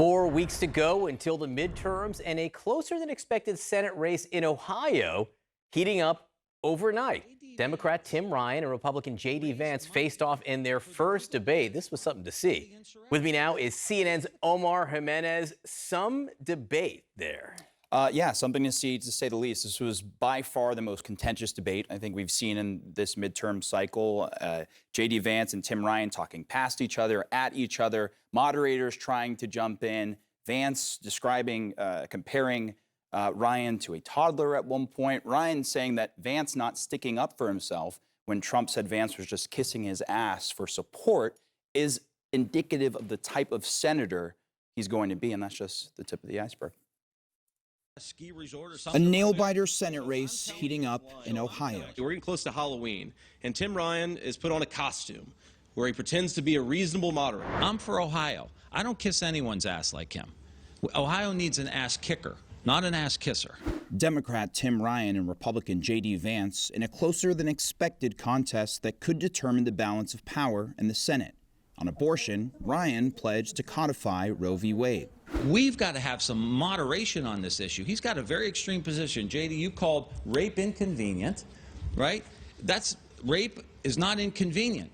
4 weeks to go until the midterms and a closer than expected Senate race in Ohio heating up overnight. Democrat Tim Ryan and Republican J.D. Vance faced off in their first debate. This was something to see. With me now is CNN's Omar Jimenez. Some debate there. Yeah, something to see, to say the least. This was by far the most contentious debate I think we've seen in this midterm cycle. J.D. Vance and Tim Ryan talking past each other, at each other, moderators trying to jump in, Vance describing, comparing Ryan to a toddler at one point, Ryan saying that Vance not sticking up for himself when Trump said Vance was just kissing his ass for support is indicative of the type of senator he's going to be, and that's just the tip of the iceberg. A nail-biter Senate race heating up in Ohio. We're getting close to Halloween, and Tim Ryan is put on a costume where he pretends to be a reasonable moderator. I'm for Ohio. I don't kiss anyone's ass like him. Ohio needs an ass kicker, not an ass kisser. Democrat Tim Ryan and Republican J.D. Vance in a closer than expected contest that could determine the balance of power in the Senate. On abortion, Ryan pledged to codify Roe v. Wade. We've got to have some moderation on this issue. He's got a very extreme position. J.D., you called rape inconvenient, right? Rape is not inconvenient.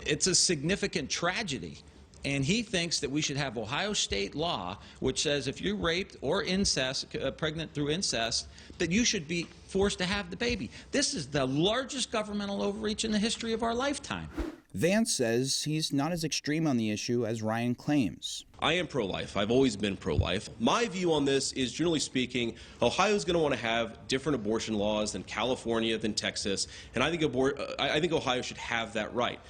It's a significant tragedy. And he thinks that we should have Ohio state law, which says if you're raped or pregnant through incest, that you should be forced to have the baby. This is the largest governmental overreach in the history of our lifetime. Vance says he's not as extreme on the issue as Ryan claims. I am pro-life. I've always been pro-life. My view on this is, generally speaking, Ohio's going to want to have different abortion laws than California, than Texas, and I think Ohio should have that right.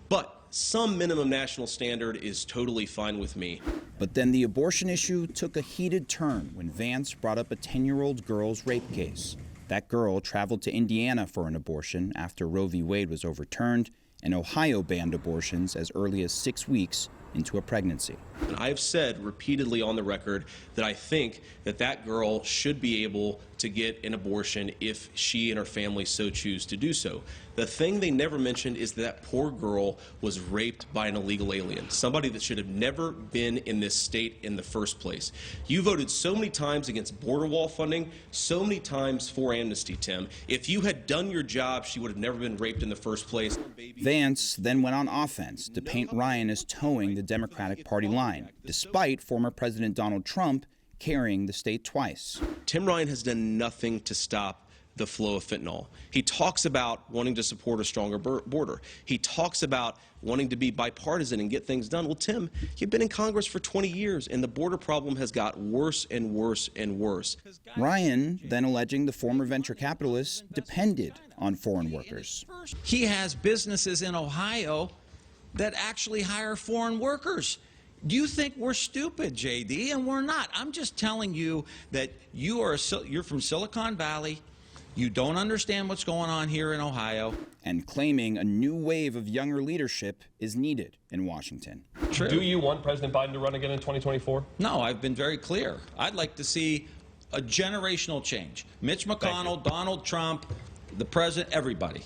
But some minimum national standard is totally fine with me. But then the abortion issue took a heated turn when Vance brought up a 10-year-old girl's rape case. That girl traveled to Indiana for an abortion after Roe v. Wade was overturned, and Ohio banned abortions as early as 6 weeks into a pregnancy. And I've said repeatedly on the record that I think that that girl should be able to get an abortion if she and her family so choose to do so. The thing they never mentioned is that poor girl was raped by an illegal alien, somebody that should have never been in this state in the first place. You voted so many times against border wall funding, so many times for amnesty, Tim. If you had done your job, she would have never been raped in the first place. Vance then went on offense to paint Ryan as towing the Democratic Party line, despite former President Donald Trump carrying the state twice. Tim Ryan has done nothing to stop the flow of fentanyl. He talks about wanting to support a stronger border. He talks about wanting to be bipartisan and get things done. Well, Tim, you've been in Congress for 20 years, and the border problem has got worse and worse and worse. Ryan then alleging the former venture capitalist depended on foreign workers. He has businesses in Ohio that actually hire foreign workers. Do you think we're stupid, J.D.? And we're not. I'm just telling you that you're from Silicon Valley. You don't understand what's going on here in Ohio. And claiming a new wave of younger leadership is needed in Washington. True. Do you want President Biden to run again in 2024? No, I've been very clear. I'd like to see a generational change. Mitch McConnell, Donald Trump, the president, everybody.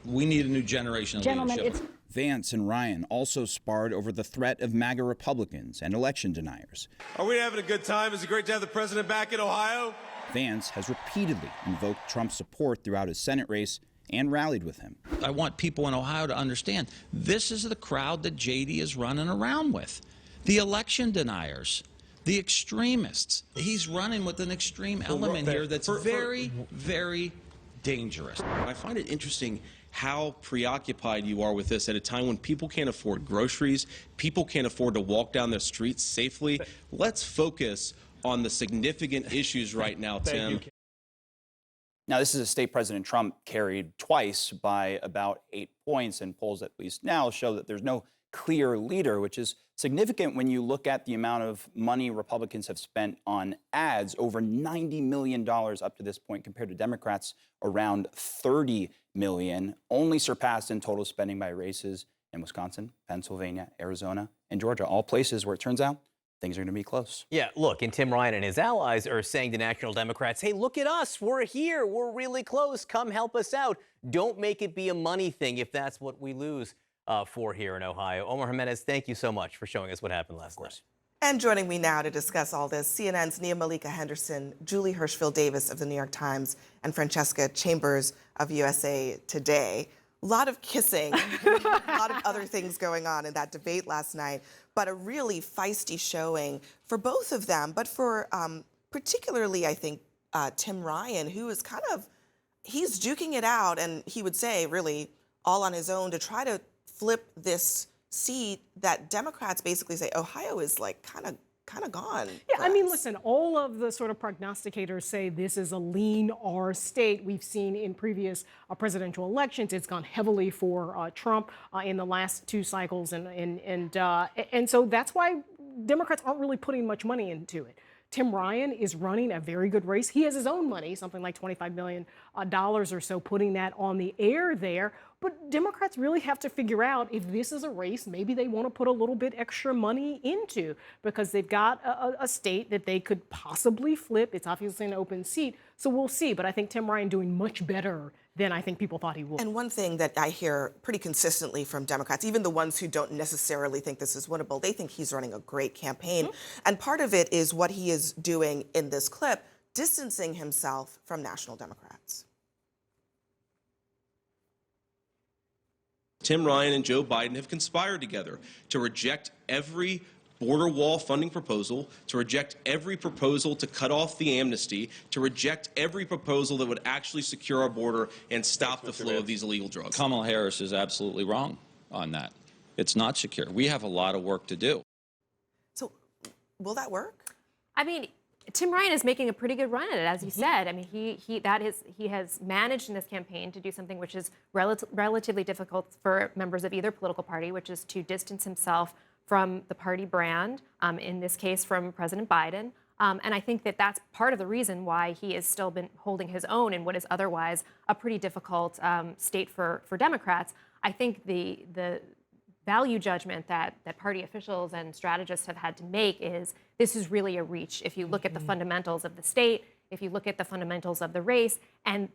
We need a new generation of leadership. Vance and Ryan also sparred over the threat of MAGA Republicans and election deniers. Are we having a good time? Is it great to have the president back in Ohio? Vance has repeatedly invoked Trump's support throughout his Senate race and rallied with him. I want people in Ohio to understand this is the crowd that J.D. is running around with. The election deniers, the extremists. He's running with an extreme element here that's very, very dangerous. I find it interesting how preoccupied you are with this at a time when people can't afford groceries, people can't afford to walk down the streets safely. Let's focus on the significant issues right now, Tim. Now, this is a state President Trump carried twice by about 8 points, and polls at least now show that there's no clear leader, which is significant when you look at the amount of money Republicans have spent on ads, over $90 million up to this point, compared to Democrats around $30 million, only surpassed in total spending by races in Wisconsin, Pennsylvania, Arizona, and Georgia, all places where it turns out things are going to be close. Yeah, look, and Tim Ryan and his allies are saying to national Democrats, hey, look at us. We're here. We're really close. Come help us out. Don't make it be a money thing if that's what we lose for here in Ohio. Omar Jimenez, thank you so much for showing us what happened last night. And joining me now to discuss all this, CNN's Nia Malika Henderson, Julie Hirschfield Davis of the New York Times, and Francesca Chambers of USA Today. A lot of kissing, a lot of other things going on in that debate last night, but a really feisty showing for both of them, but for particularly, I think, Tim Ryan, who is he's duking it out, and he would say, really, all on his own to try to flip this seat that Democrats basically say Ohio is like kind of gone. Yeah, I mean, listen, all of the sort of prognosticators say this is a lean R state. We've seen in previous presidential elections, it's gone heavily for Trump in the last two cycles, and so that's why Democrats aren't really putting much money into it. Tim Ryan is running a very good race. He has his own money, something like $25 million or so, putting that on the air there. But Democrats really have to figure out if this is a race maybe they want to put a little bit extra money into, because they've got a state that they could possibly flip. It's obviously an open seat, so we'll see. But I think Tim Ryan doing much better than I think people thought he would. And one thing that I hear pretty consistently from Democrats, even the ones who don't necessarily think this is winnable, they think he's running a great campaign. And part of it is what he is doing in this clip, distancing himself from national Democrats. Tim Ryan and Joe Biden have conspired together to reject every border wall funding proposal, to reject every proposal to cut off the amnesty, to reject every proposal that would actually secure our border and stop the flow of these illegal drugs. Kamala Harris is absolutely wrong on that. It's not secure. We have a lot of work to do. So will that work? I mean, Tim Ryan is making a pretty good run at it, as you said. I mean, he has managed in this campaign to do something which is relatively difficult for members of either political party, which is to distance himself from the party brand, in this case from President Biden. And I think that that's part of the reason why he has still been holding his own in what is otherwise a pretty difficult state for Democrats. I think the value judgment that party officials and strategists have had to make is this is really a reach. If you look at the fundamentals of the state, if you look at the fundamentals of the race, and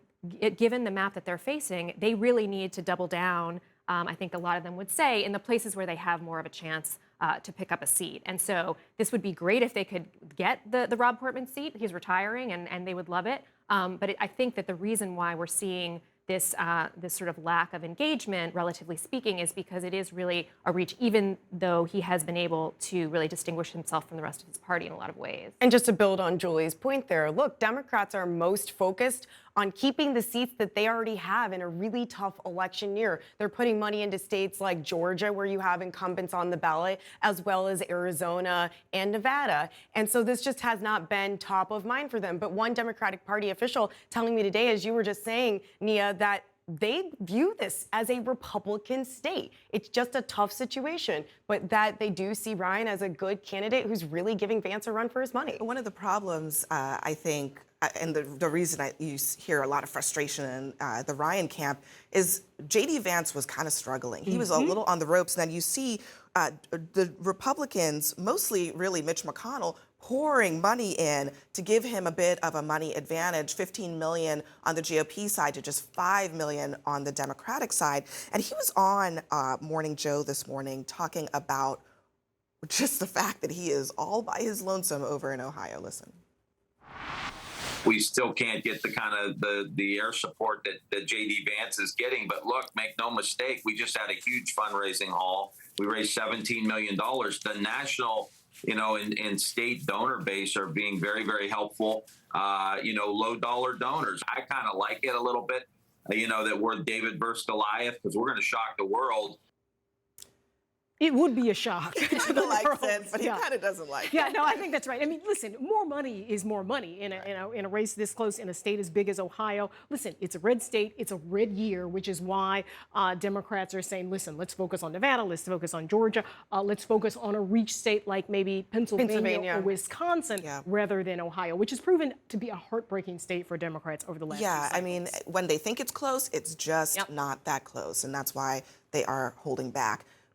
given the map that they're facing, they really need to double down, I think a lot of them would say, in the places where they have more of a chance to pick up a seat. And so this would be great if they could get the Rob Portman seat. He's retiring, and they would love it. But I think that the reason why we're seeing this sort of lack of engagement, relatively speaking, is because it is really a reach, even though he has been able to really distinguish himself from the rest of his party in a lot of ways. And just to build on Julie's point there, look, Democrats are most focused on keeping the seats that they already have in a really tough election year. They're putting money into states like Georgia, where you have incumbents on the ballot, as well as Arizona and Nevada. And so this just has not been top of mind for them. But one Democratic Party official telling me today, as you were just saying, Nia, that they view this as a Republican state. It's just a tough situation, but that they do see Ryan as a good candidate who's really giving Vance a run for his money. One of the problems, I think, and the reason you hear a lot of frustration in the Ryan camp is J.D. Vance was kind of struggling. He was a little on the ropes. And then you see the Republicans, mostly really Mitch McConnell, pouring money in to give him a bit of a money advantage, $15 million on the GOP side to just $5 million on the Democratic side. And he was on Morning Joe this morning talking about just the fact that he is all by his lonesome over in Ohio. Listen. We still can't get the kind of the air support that J.D. Vance is getting. But look, make no mistake, we just had a huge fundraising haul. We raised $17 million. The national, and state donor base are being very, very helpful. Low dollar donors. I kind of like it a little bit, that we're David versus Goliath, because we're going to shock the world. It would be a shock. He kind of likes it, but he kind of doesn't like it. Yeah, no, I think that's right. I mean, listen, more money is more money in a race this close in a state as big as Ohio. Listen, it's a red state, it's a red year, which is why Democrats are saying, listen, let's focus on Nevada, let's focus on Georgia, let's focus on a reach state like maybe Pennsylvania. Or Wisconsin rather than Ohio, which has proven to be a heartbreaking state for Democrats over the last few cycles. I mean, when they think it's close, it's just not that close, and that's why they are holding back.